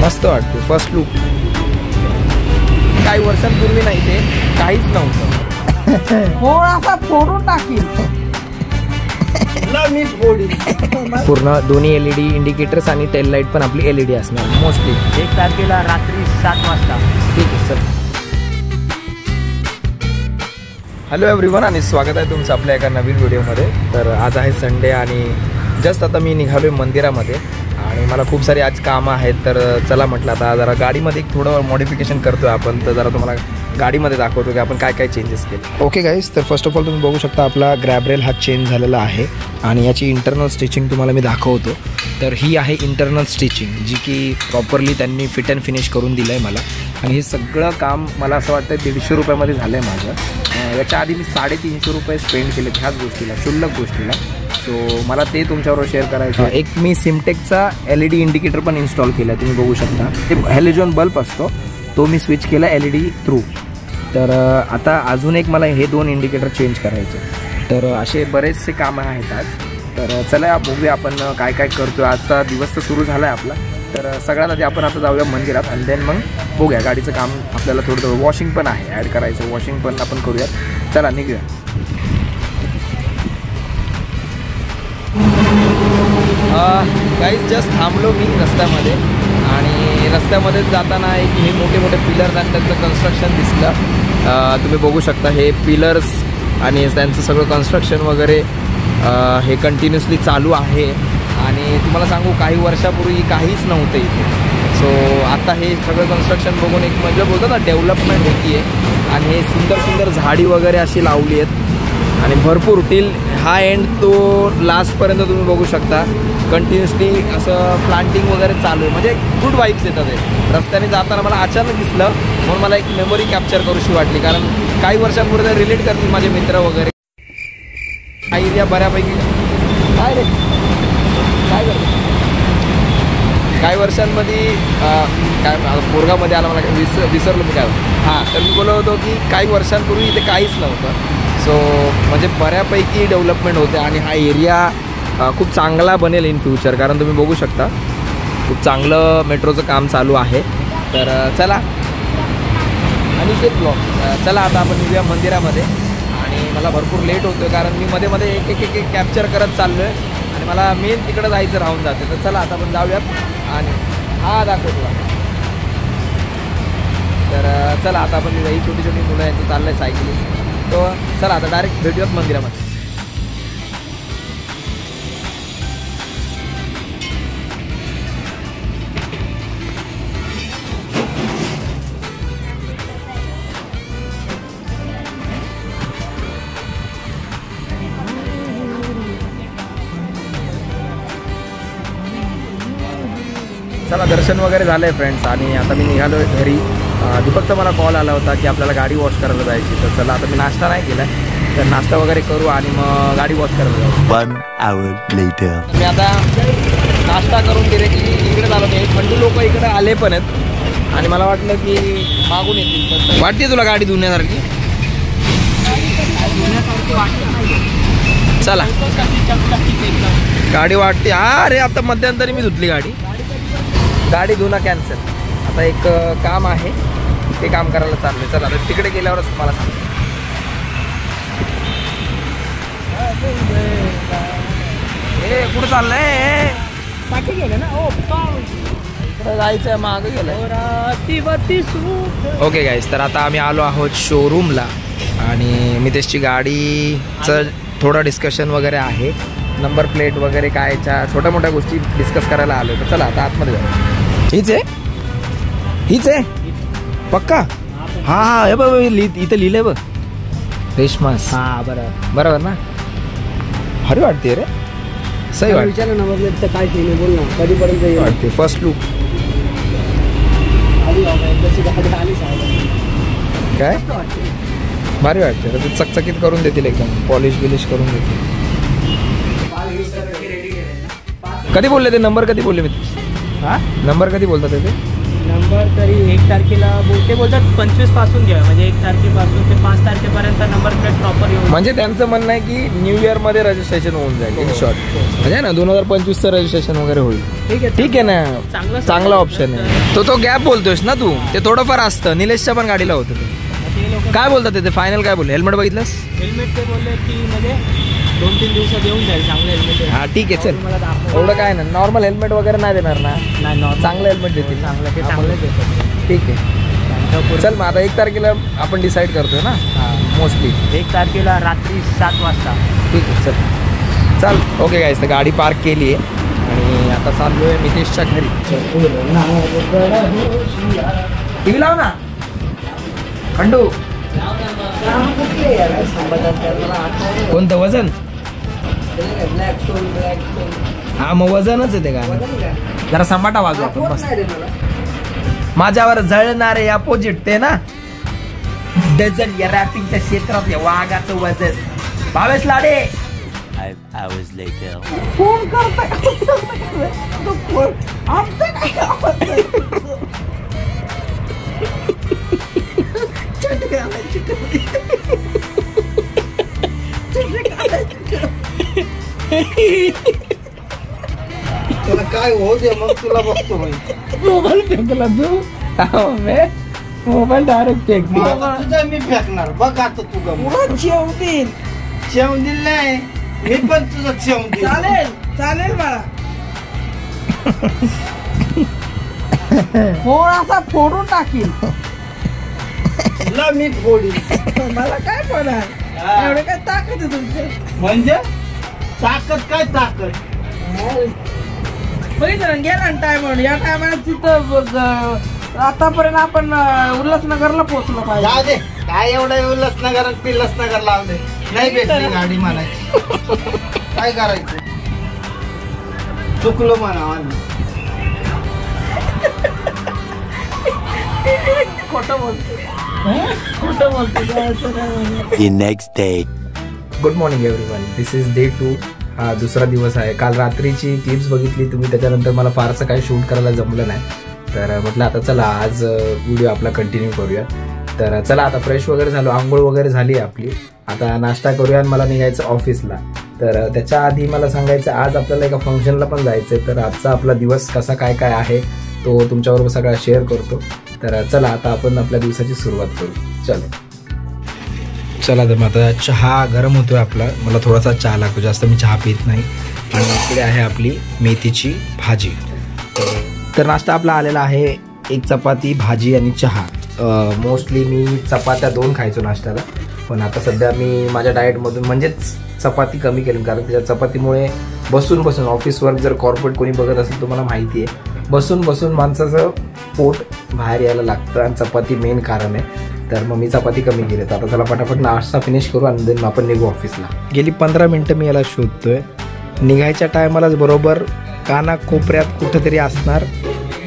मस्त वाटते first look. काही वर्षांपूर्वी नाही ते काहीच नव्हतं. थोडासा फोडून टाकील मी फोडी. पूर्ण दोन्ही LED इंडिकेटर्स आणि टेल लाईट पण आपली LED असणार मोस्टली. 1 तारखेला रात्री 7 वाजता. ठीक आहे सर. हॅलो एव्हरीवन आणि स्वागत आहे तुमचं आपल्या एका नवीन व्हिडिओमध्ये. तर आज आहे संडे आणि जस्ट आता मी निघालो आहे मंदिरामध्ये आणि मला खूप सारी आज कामं आहेत. तर चला म्हटलं आता जरा गाडीमध्ये थोडं मॉडिफिकेशन करतो आहे आपण. तर जरा तुम्हाला गाडीमध्ये दाखवतो की आपण काय काय चेंजेस केले. ओके गाईज, तर फर्स्ट ऑफ ऑल तुम्ही बघू शकता आपला ग्रॅब रेल हा चेंज झालेला आहे आणि याची इंटरनल स्टिचिंग तुम्हाला मी दाखवतो. तर ही आहे इंटरनल स्टिचिंग जी की प्रॉपरली त्यांनी फिट अँड फिनिश करून दिलं आहे मला. आणि हे सगळं काम मला असं वाटतं 150 रुपयामध्ये झालं आहे माझं. याच्या आधी मी 350 रुपये स्पेंड केले ह्याच गोष्टीला, क्षुल्लक गोष्टीला. सो मला ते तुमच्याबरोबर शेअर करायचं आहे. एक मी सिमटेकचा LED इंडिकेटर पण इन्स्टॉल केला आहे, तुम्ही बघू शकता. ते हॅलोजन बल्ब असतो तो मी स्विच केला LED थ्रू. तर आता अजून एक मला हे 2 इंडिकेटर चेंज करायचे. तर असे बरेचसे कामं आहेत आज. तर चला बघूया आपण काय काय करतो. आजचा दिवस तर सुरू झाला आहे आपला. तर सगळ्यात आधी आपण आता जाऊया मंदिरात आणि देन मग बघूया गाडीचं काम. आपल्याला थोडं वॉशिंग पण आहे ॲड करायचं, वॉशिंग पण आपण करूयात. चला निघूया. गाईज जस्ट थांबलो मी रस्त्यामध्ये आणि रस्त्यामध्ये जाताना एक हे मोठे मोठे पिलर्स आणि त्यांचं कन्स्ट्रक्शन दिसलं. तुम्ही बघू शकता हे पिलर्स आणि त्यांचं सगळं कन्स्ट्रक्शन वगैरे हे कंटिन्युअसली चालू आहे. आणि तुम्हाला सांगू काही वर्षापूर्वी काहीच नव्हतं इथे. सो आता हे सगळं कन्स्ट्रक्शन बघून एक म्हणजे बोलतात ना डेव्हलपमेंट होती आहे. आणि हे सुंदर सुंदर झाडी वगैरे अशी लावली आहेत आणि भरपूर टिल हा एंड तो लास्टपर्यंत तुम्ही बघू शकता कंटिन्युअसली असं प्लांटिंग वगैरे चालू आहे. म्हणजे गुड वाईब्स येतात. हे रस्त्याने जाताना मला अचानक दिसलं म्हणून मला एक मेमरी कॅप्चर करूशी वाटली. कारण काही वर्षांपूर्वी रिलेट करतील माझे मित्र वगैरे. हा एरिया बऱ्यापैकी काय रे काय करतो काही वर्षांमध्ये काय पोरगामध्ये आला मला विसरलो मी काय. हां, तर मी बोलत होतो की काही वर्षांपूर्वी इथे काहीच नव्हतं. सो म्हणजे बऱ्यापैकी डेव्हलपमेंट होते आणि हा एरिया खूप चांगला बनेल इन फ्युचर. कारण तुम्ही बघू शकता खूप चांगलं मेट्रोचं काम चालू आहे. तर चला आणि ते ब्लॉग चला आता आपण निघूया मंदिरामध्ये. आणि मला भरपूर लेट होतो आहे कारण मी मध्ये मध्ये एक कॅप्चर करत चाललो आहे आणि मला मेन तिकडं जायचं राहून जाते. तर चला आता आपण जाऊयात आणि हा दाखवतो. तर चला आता आपण ही छोटी छोटी मुलं यांचं चाललं आहे सायकलिंग. तो चला आता डायरेक्ट भेटूयात मंदिरामध्ये. चला दर्शन वगैरे झालं आहे फ्रेंड्स आणि आता मी निघालो आहे घरी. दीपकचा मला कॉल आला होता की आपल्याला गाडी वॉश करायला जायची. तर चला आता मी नाश्ता नाही केला तर नाश्ता वगैरे करू आणि मग गाडी वॉश करायला जाऊ. 1 hour later. मी आता नाश्ता करून डिरेक्टली इकडे झालो. मी खंडू लोक इकडे आले पण आहेत आणि मला वाटलं की मागून येतील. वाटते तुला गाडी धुण्यासारखी? चला गाडी वाटते. अरे आता मध्यंतरी मी धुतली गाडी धुणं कॅन्सल. आता एक काम आहे ते काम करायला चाललंय. चला तर तिकडे गेल्यावरच मला सांग. हे कुठं चाललंय? गेलं ना इकडं जायचंय, मागं गेलंय. ओके गाईज, तर आता आम्ही आलो आहोत शोरूमला आणि मितेशची गाडीचं थोडं डिस्कशन वगैरे आहे. नंबर प्लेट वगैरे कायच्या छोट्या मोठ्या गोष्टी डिस्कस करायला आलो. तर चला आता आतमध्ये जाऊ. हीच आहे पक्का? हा हे बघ इथं लिहिलंय बघ रेशमास. हा बरोबर ना? हरी वाटते रे. सही वाटते ना. काय बोल ना कधीपर्यंत वाटते फर्स्ट लुक काय भारी वाटते. तर ते चकचकीत करून देतील एकदम पॉलिश बिलिश करून देतील. कधी बोलले ते नंबर? कधी बोलले मी? हां नंबर कधी बोलतात ते? नंबर तरी 1 तारखेला ते बोलतात 25 पासून घ्या, म्हणजे 1 तारखेपासून ते 5 तारखेपर्यंत नंबर प्लेट प्रॉपर येऊन. म्हणजे त्यांचं म्हणणं आहे की न्यू इयर मध्ये रजिस्ट्रेशन होऊन जाईल इन शॉर्ट. म्हणजे ना 2025चं रजिस्ट्रेशन वगैरे होईल. ठीक आहे ना, चांगला ऑप्शन आहे. तो गॅप बोलतोयस ना तू, ते थोडंफार असतं. निलेशच्या पण गाडीला होतं ते. काय बोलतात ते फायनल काय बोलले? हेल्मेट बघितलंस? हेल्मेट ते बोलले की म्हणजे 2-3 दिवसात येऊन जाईल चांगलं हेल्मेट. हा ठीक आहे, चल एवढं काय ना, नॉर्मल हेल्मेट वगैरे नाही देणार ना? नाही, चांगलं हेल्मेट देतील. चांगलं ते चांगलं देतात. ठीक आहे, चल मग आता 1 तारखेला आपण डिसाईड करतोय ना मोस्टली. 1 तारखेला रात्री 7 वाजता. ठीक आहे, चल ओके गाईस. तर गाडी पार्क केली आहे आणि आता चाललो आहे मितेशच्या घरी. टीव्ही लाव ना खंडू. कोणतं वजन? हा मग वजनच आहे ते गाणं. जरा संबाटा वाजव आपण मस्त. माझ्यावर जळणारे अपोजिट ते ना डझन या रॅपिंगच्या क्षेत्रात या वाघाचं वजन. भावेश लाडे फोन करताय. तुला काय हो दे मग तुला बघतो. मोबाईल फेकला तू. Mobile direct fake. तुझा मी फेकणार बघ आता. तुझा शेवून दिल नाही मी पण तुझं शेवून दिल. चालेल मला. थोडासा फोडून टाकील. मी फोडील. मला काय फोडाल? एवढे काय ताकद आहे तुमचे? म्हणजे ताकद काय ताकद? बघितलं गेला टाइम. या टायमाला तिथं आतापर्यंत आपण उल्हासनगरला पोहोचलो पाहिजे. काय एवढं उल्हासनगर पिल्लासनगर लावले नाही भेटली गाडी म्हणायची. काय करायचं? चुकलो म्हणा. खोटं बोलतो. The next day. Good morning everyone. This is day 2. हा दुसरा दिवस आहे. काल रात्रीची क्लिप्स बघितली तुम्ही, त्याच्यानंतर मला फारसं काही शूट करायला जमलं नाही. तर म्हटलं आता चला आज व्हिडिओ आपला कंटिन्यू करूया. तर चला आता फ्रेश वगैरे झालो, आंघोळ वगैरे झाली आपली. आता नाश्ता करूया आणि मला निघायचं ऑफिसला. तर त्याच्या आधी मला सांगायचं आज आपल्याला एका फंक्शनला पण जायचं आहे. तर आजचा आपला दिवस कसा काय काय आहे तो तुमच्याबरोबर सगळा शेअर करतो. तर चला आता आपण आपल्या दिवसाची सुरुवात करू. चला तर मग आता चहा गरम होतोय आपला. मला थोडासा चहा लागतो, जास्त मी चहा पित नाही. आणि इकडे आहे आपली मेथीची भाजी. तर नाश्ता आपला आलेला आहे 1 चपाती, भाजी आणि चहा. मोस्टली मी चपात्या 2 खायचो नाश्त्याला, पण आता सध्या मी माझ्या डाएटमधून म्हणजेच चपाती कमी केली. कारण त्याच्या चपातीमुळे बसून ऑफिस वर्क जर कॉर्पोरेट कोणी बघत असेल तुम्हाला माहिती आहे, बसून माणसाचं पोट बाहेर यायला लागतं आणि चपाती मेन कारण आहे. तर मग मी चपाती कमी केली. तर आता चला फटाफट नाश्ता फिनिश करू आणि देन आपण निघू ऑफिसला. गेली 15 मिनटं मी याला शोधतोय. निघायच्या टायमालाच बरोबर कानाकोपऱ्यात कुठंतरी असणार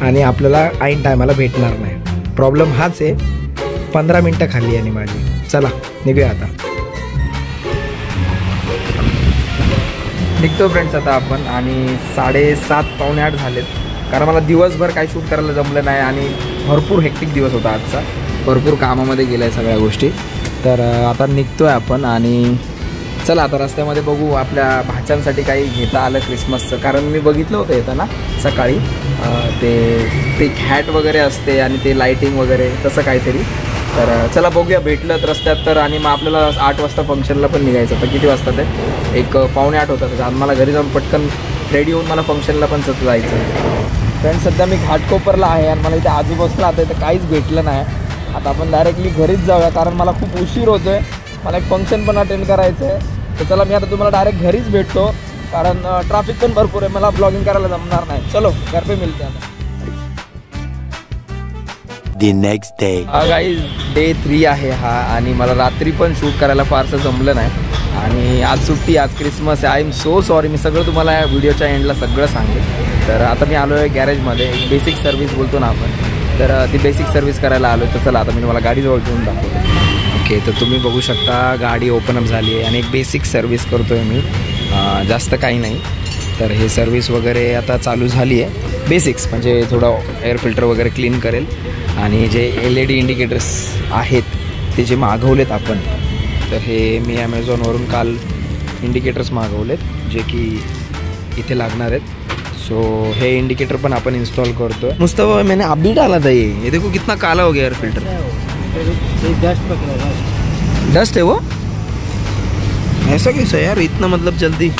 आणि आपल्याला ऐन टायमाला भेटणार नाही. प्रॉब्लेम हाच आहे. 15 मिनटं खाल्ली आणि माझी. चला निघूया आता. निघतो फ्रेंड्स आता आपण. आणि 7:30 पावणे 8 झालेत. कारण मला दिवसभर काही शूट करायला जमलं नाही आणि भरपूर हेक्टिक दिवस होता आजचा. भरपूर कामामध्ये गेल्या सगळ्या गोष्टी. तर आता निघतोय आपण आणि चला आता रस्त्यामध्ये बघू आपल्या भाच्यांसाठी काही घेता आलं क्रिसमसचं. कारण मी बघितलं होतं येताना सकाळी ते हॅट वगैरे असते आणि ते लाईटिंग वगैरे तसं काहीतरी. तर चला बघूया भेटलं तर रस्त्यात तर. आणि मग आपल्याला 8 वाजता फंक्शनला पण निघायचं. तर किती वाजता ते 7:45 होतात. तर मला घरी जाऊन पटकन रेडी होऊन मला फंक्शनला पण जायचं. फ्रेंड सध्या मी घाटकोपरला आहे आणि मला इथे आजूबाजूला आता इथं काहीच भेटलं नाही. आता आपण डायरेक्टली घरीच जाऊया कारण मला खूप उशीर होतो आहे. मला एक फंक्शन पण अटेंड करायचं आहे. तर चला मी आता तुम्हाला डायरेक्ट घरीच भेटतो कारण ट्रॅफिक पण भरपूर आहे. मला ब्लॉगिंग करायला जमणार नाही. चलो घर पे मिळते आता. The next day. हा गाईज डे 3 आहे हा. आणि मला रात्री पण शूट करायला फारसं जमलं नाही. आणि आज सुट्टी, आज क्रिसमस आहे. I am so sorry. मी सगळं तुम्हाला व्हिडिओच्या एंडला सगळं सांगेन. तर आता मी आलो आहे गॅरेजमध्ये. एक बेसिक सर्व्हिस बोलतो ना आपण, तर ती बेसिक सर्व्हिस करायला आलो. तर चला आता मी तुम्हाला गाडीजवळ घेऊन दाखवतो. ओके, तर तुम्ही बघू शकता गाडी ओपन अप झाली आहे आणि एक बेसिक सर्व्हिस करतो आहे मी. जास्त काही नाही. तर हे सर्विस वगैरे आता चालू झाली आहे. बेसिक्स म्हणजे थोडं एअर फिल्टर वगैरे क्लीन करेल आणि जे LED इंडिकेटर्स आहेत ते जे मागवलेत आपण, तर हे मी ॲमेझॉनवरून काल इंडिकेटर्स मागवलेत जे की इथे लागणार आहेत. सो हे इंडिकेटर पण आपण इंस्टॉल करतो है. मुस्तफा मैंने अभी डाला था ये देखो कितना काला हो गया एयर फिल्टर. डस्ट है वो, ऐसा कैसा यार, इतना मतलब जल्दी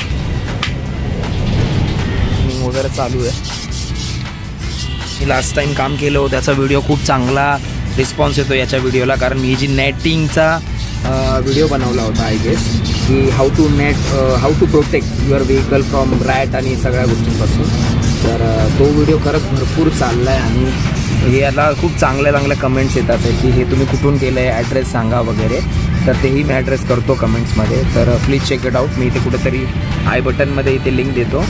वगैरे चालू आहे. मी लास्ट टाइम काम केलं होतं त्याचा व्हिडिओ खूप चांगला रिस्पॉन्स येतो याच्या व्हिडिओला, कारण मी जी नेटिंगचा व्हिडिओ बनवला होता आय गेस, की how to protect your vehicle from rat आणि सगळ्या गोष्टींपासून. तर तो व्हिडिओ खरंच भरपूर चालला आहे आणि याला खूप चांगल्या कमेंट्स येतात की हे तुम्ही कुठून केलं आहे, ॲड्रेस सांगा वगैरे. तर तेही मी ॲड्रेस करतो कमेंट्समध्ये, तर प्लीज चेक इट आउट. मी इथे कुठेतरी आय बटनमध्ये इथे लिंक देतो.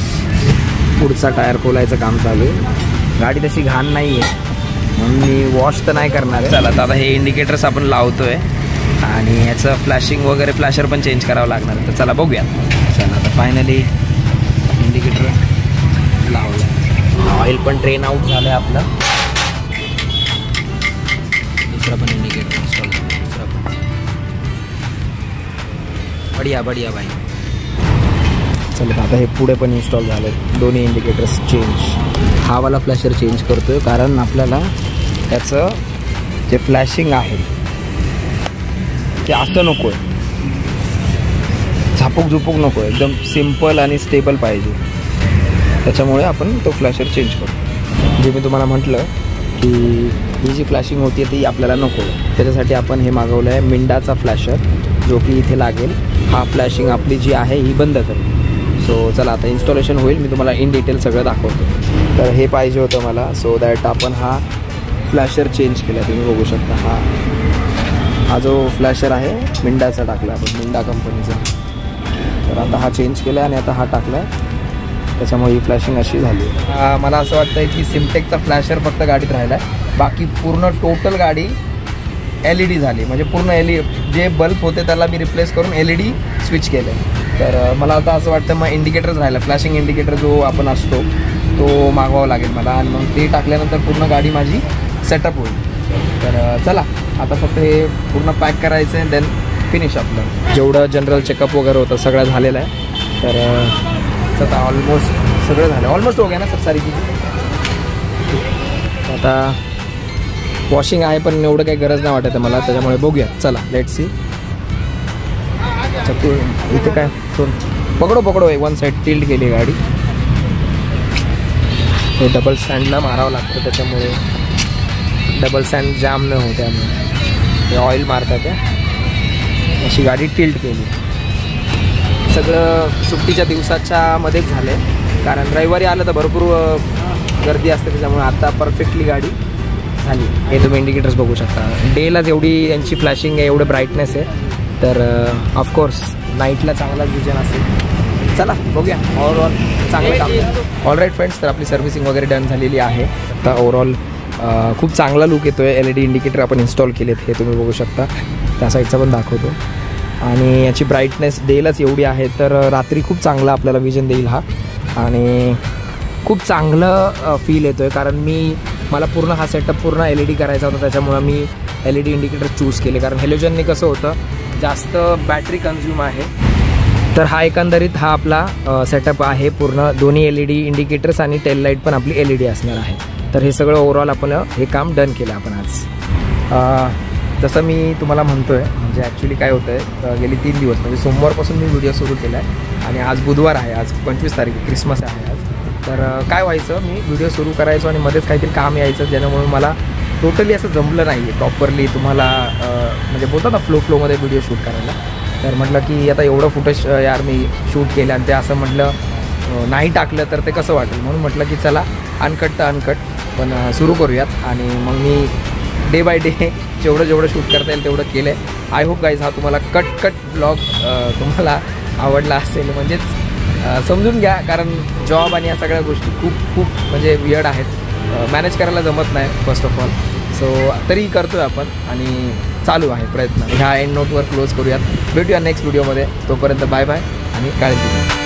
पुढचा टायर खोलायचं काम चालू आहे. गाडी तशी घाण नाही आहे म्हणून मी वॉश तर नाही करणार आहे. चला आता हे इंडिकेटर्स आपण लावतो आहे आणि ह्याचं फ्लॅशिंग वगैरे फ्लॅशर पण चेंज करावं लागणार आहे. तर चला बघूया. चला आता फायनली इंडिकेटर लावलं, ऑइल पण ड्रेन आउट झालं आहे आपलं. दुसरा पण इंडिकेटर इन्स्टॉल झालं, दुसरा पण बढिया भाई. चला आता हे पुढे पण इन्स्टॉल झालं आहे, दोन्ही इंडिकेटर्स चेंज. हा वाला फ्लॅशर चेंज करतो आहे कारण आपल्याला त्याचं जे फ्लॅशिंग आहे ते असं नको आहे, झापूक नको आहे, एकदम सिम्पल आणि स्टेबल पाहिजे. त्याच्यामुळे आपण तो फ्लॅशर चेंज करतो. जे मी तुम्हाला म्हटलं की ही जी फ्लॅशिंग होती ती आपल्याला नको आहे, त्याच्यासाठी आपण हे मागवलं आहे मिंडाचा फ्लॅशर, जो की इथे लागेल. हा फ्लॅशिंग आपली जी आहे ही बंद करेल. सो चला आता इन्स्टॉलेशन होईल, मी तुम्हाला इन डिटेल सगळं दाखवतो. तर हे पाहिजे होतं मला, सो दॅट आपण हा फ्लॅशर चेंज केला. तुम्ही बघू शकता हा जो फ्लॅशर आहे मिंडाचा टाकला आपण, मिंडा कंपनीचा. तर आता हा चेंज केला आणि आता हा टाकला आहे, त्याच्यामुळे ही फ्लॅशिंग अशी झाली. मला असं वाटतं आहे की सिमटेकचा फ्लॅशर फक्त गाडीत राहिला आहे, बाकी पूर्ण टोटल गाडी LED झाली. म्हणजे पूर्ण जे बल्ब होते त्याला मी रिप्लेस करून LED स्विच केलं आहे. तर मला आता असं वाटतं मग इंडिकेटरच राहिला, फ्लॅशिंग इंडिकेटर जो आपण असतो तो मागवावा लागेल मला, आणि मग ते टाकल्यानंतर पूर्ण गाडी माझी सेटअप होईल. तर चला आता फक्त हे पूर्ण पॅक करायचं आहे, देन फिनिश आपलं. जेवढं जनरल चेकअप वगैरे होतं सगळं झालेलं आहे. तर आता ऑलमोस्ट सगळं झालं, ऑलमोस्ट हो गया ना सब सारी चीज. आता वॉशिंग आहे पण एवढं काही गरज नाही वाटत मला, त्याच्यामुळे बघूया. चला लेट्स सी. इथे काय पकडो वन साईड टिल्ट केली गाडी. हे डबल स्टँडला मारावं लागतं, त्याच्यामुळे डबल स्टँड जाम न होते, त्यामुळे हे ऑइल मारतात आहे. अशी गाडी टिल्ट केली. सगळं सुट्टीच्या दिवसाच्या मध्येच झालं आहे, कारण रविवारी आलं तर भरपूर गर्दी असते, त्याच्यामुळे आता परफेक्टली गाडी झाली. हे तुम्ही इंडिकेटर्स बघू शकता. डेलाच एवढी यांची फ्लॅशिंग आहे, एवढं ब्राईटनेस आहे, तर ऑफकोर्स नाईटला चांगलाच विजन असेल. चला बघूया. ओव्हरऑल चांगलं काम. ऑल राईट फ्रेंड्स, तर आपली सर्व्हिसिंग वगैरे डन झालेली आहे. आता ओव्हरऑल खूप चांगला लुक येतो आहे. LED इंडिकेटर आपण इन्स्टॉल केलेत, हे तुम्ही बघू शकता. त्या साईडचा पण दाखवतो. आणि याची ब्राईटनेस डेलाच एवढी आहे, तर रात्री खूप चांगला आपल्याला विजन देईल हा. आणि खूप चांगलं फील येतो आहे, कारण मला पूर्ण हा सेटअप पूर्ण LED करायचा होता, त्याच्यामुळं मी LED इंडिकेटर चूज केले. कारण हॅलोजनने कसं होतं, जास्त बॅटरी कन्झ्यूम आहे. तर हा एकंदरीत हा आपला सेटअप आहे पूर्ण. दोन्ही LED इंडिकेटर्स आणि टेल लाईट पण आपली LED असणार आहे. तर हे सगळं ओव्हरऑल आपण हे काम डन केलं आपण आज. जसं मी तुम्हाला म्हणतो आहे, म्हणजे ॲक्च्युली काय होतं आहे, गेली 3 दिवस म्हणजे सोमवारपासून मी व्हिडिओ सुरू केला आहे आणि आज बुधवार आहे, आज 25 तारीख, क्रिसमस आहे आज. तर काय व्हायचं, मी व्हिडिओ सुरू करायचो आणि मध्येच काहीतरी काम यायचं, ज्याच्यामुळे मला टोटली असं जमलं नाही आहे प्रॉपरली तुम्हाला म्हणजे बोलतात ना फ्लोमध्ये व्हिडिओ शूट करायला. तर म्हटलं की आता एवढं फुटेज यार मी शूट केलं आणि ते असं म्हटलं नाही टाकलं तर ते कसं वाटेल, म्हणून म्हटलं की चला अनकट पण सुरू करूयात. आणि मग मी डे बाय डे जेवढं शूट करता येईल तेवढं केलं आहे. आय होप गाईज हा तुम्हाला कट ब्लॉग तुम्हाला आवडला असेल, म्हणजेच समजून घ्या, कारण जॉब आणि या सगळ्या गोष्टी खूप म्हणजे वियर्ड आहेत, मॅनेज करायला जमत नाही फर्स्ट ऑफ ऑल. सो तरी करतो आहे आपण आणि चालू आहे प्रयत्न. ह्या एंड नोटवर क्लोज करूयात. भेटूया नेक्स्ट व्हिडिओमध्ये. तोपर्यंत बाय आणि काळजी घ्या.